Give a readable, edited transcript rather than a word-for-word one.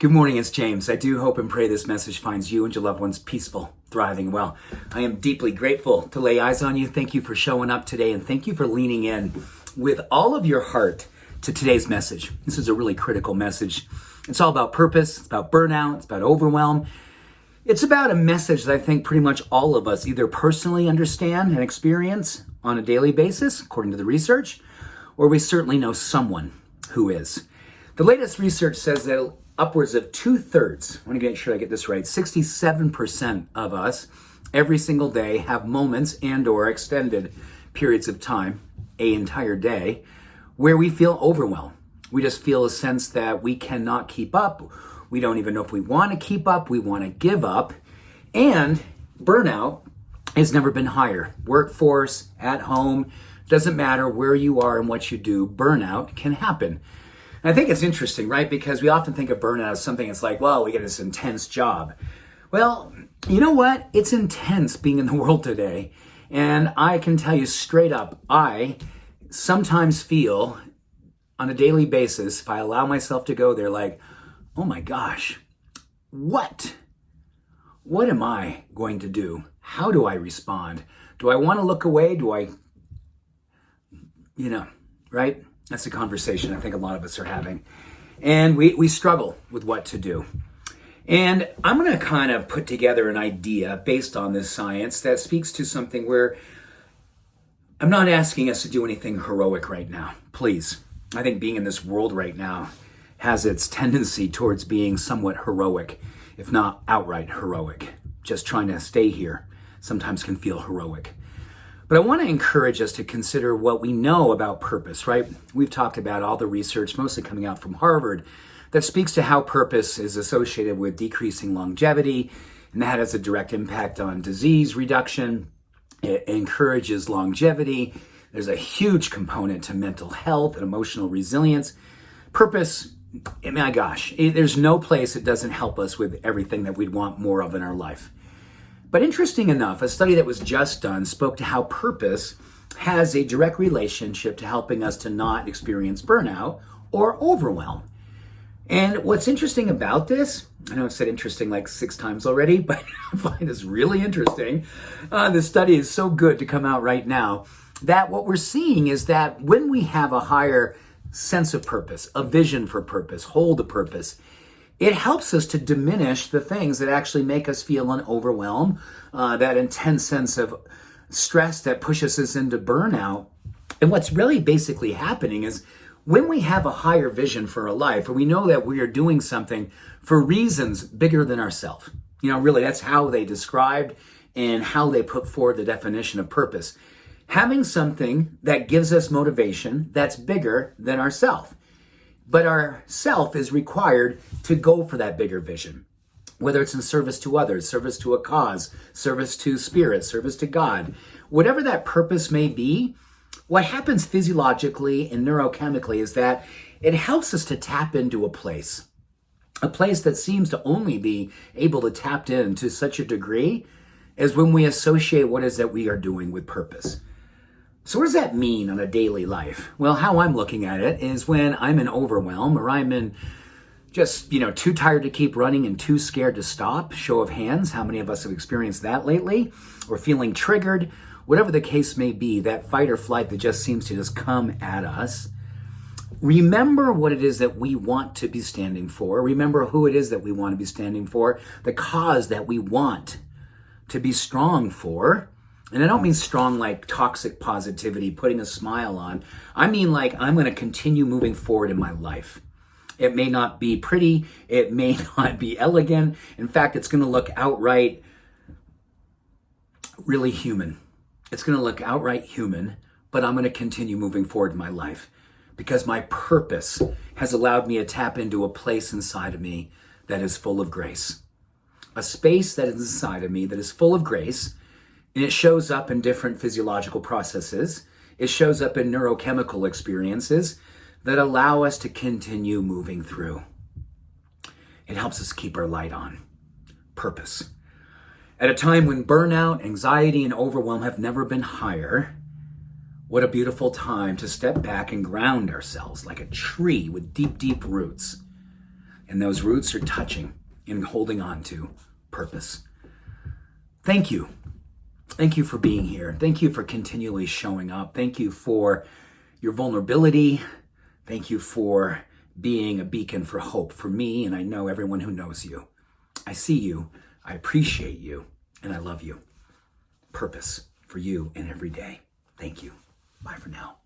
Good morning, it's James. I do hope and pray this message finds you and your loved ones peaceful, thriving, well. I am deeply grateful to lay eyes on you. Thank you for showing up today, and thank you for leaning in with all of your heart to today's message. This is a really critical message. It's all about purpose, it's about burnout, it's about overwhelm. It's about a message that I think pretty much all of us either personally understand and experience on a daily basis, according to the research, or we certainly know someone who is. The latest research says that upwards of 2/3, I want to make sure I get this right, 67% of us every single day have moments and or extended periods of time, an entire day, where we feel overwhelmed. We just feel a sense that we cannot keep up. We don't even know if we want to keep up. We want to give up. And burnout has never been higher. Workforce, at home, doesn't matter where you are and what you do, burnout can happen. I think it's interesting, right? Because we often think of burnout as something that's like, well, we get this intense job. Well, you know what? It's intense being in the world today. And I can tell you straight up, I sometimes feel on a daily basis, if I allow myself to go there, like, oh my gosh, what am I going to do? How do I respond? Do I want to look away? Do I, right? That's a conversation I think a lot of us are having. And we struggle with what to do. And I'm going to kind of put together an idea based on this science that speaks to something where I'm not asking us to do anything heroic right now. Please. I think being in this world right now has its tendency towards being somewhat heroic, if not outright heroic. Just trying to stay here sometimes can feel heroic. But I want to encourage us to consider what we know about purpose, right? We've talked about all the research, mostly coming out from Harvard, that speaks to how purpose is associated with decreasing longevity, and that has a direct impact on disease reduction. It encourages longevity. There's a huge component to mental health and emotional resilience. Purpose, my gosh, there's no place it doesn't help us with everything that we'd want more of in our life. But interesting enough, a study that was just done spoke to how purpose has a direct relationship to helping us to not experience burnout or overwhelm. And what's interesting about this, I know I've said interesting like 6 times already, but I find this really interesting. This study is so good to come out right now that what we're seeing is that when we have a higher sense of purpose, a vision for purpose, hold a purpose, it helps us to diminish the things that actually make us feel an overwhelm, that intense sense of stress that pushes us into burnout. And what's really basically happening is when we have a higher vision for a life, or we know that we are doing something for reasons bigger than ourselves, really that's how they described and how they put forward the definition of purpose. Having something that gives us motivation that's bigger than ourselves. But our self is required to go for that bigger vision, whether it's in service to others, service to a cause, service to spirit, service to God, whatever that purpose may be. What happens physiologically and neurochemically is that it helps us to tap into a place that seems to only be able to tap into such a degree as when we associate what is that we are doing with purpose. So what does that mean on a daily life? Well, how I'm looking at it is when I'm in overwhelm or I'm in just, too tired to keep running and too scared to stop. Show of hands, how many of us have experienced that lately? Or feeling triggered, whatever the case may be, that fight or flight that just seems to just come at us. Remember what it is that we want to be standing for. Remember who it is that we want to be standing for, the cause that we want to be strong for. And I don't mean strong like toxic positivity, putting a smile on. I mean like I'm going to continue moving forward in my life. It may not be pretty. It may not be elegant. In fact, it's going to look outright really human. It's going to look outright human, but I'm going to continue moving forward in my life because my purpose has allowed me to tap into a place inside of me that is full of grace. A space that is inside of me that is full of grace. And it shows up in different physiological processes. It shows up in neurochemical experiences that allow us to continue moving through. It helps us keep our light on. Purpose. At a time when burnout, anxiety, and overwhelm have never been higher, what a beautiful time to step back and ground ourselves like a tree with deep, deep roots. And those roots are touching and holding on to purpose. Thank you. Thank you for being here. Thank you for continually showing up. Thank you for your vulnerability. Thank you for being a beacon for hope for me, and I know everyone who knows you. I see you, I appreciate you, and I love you. Purpose for you and every day. Thank you. Bye for now.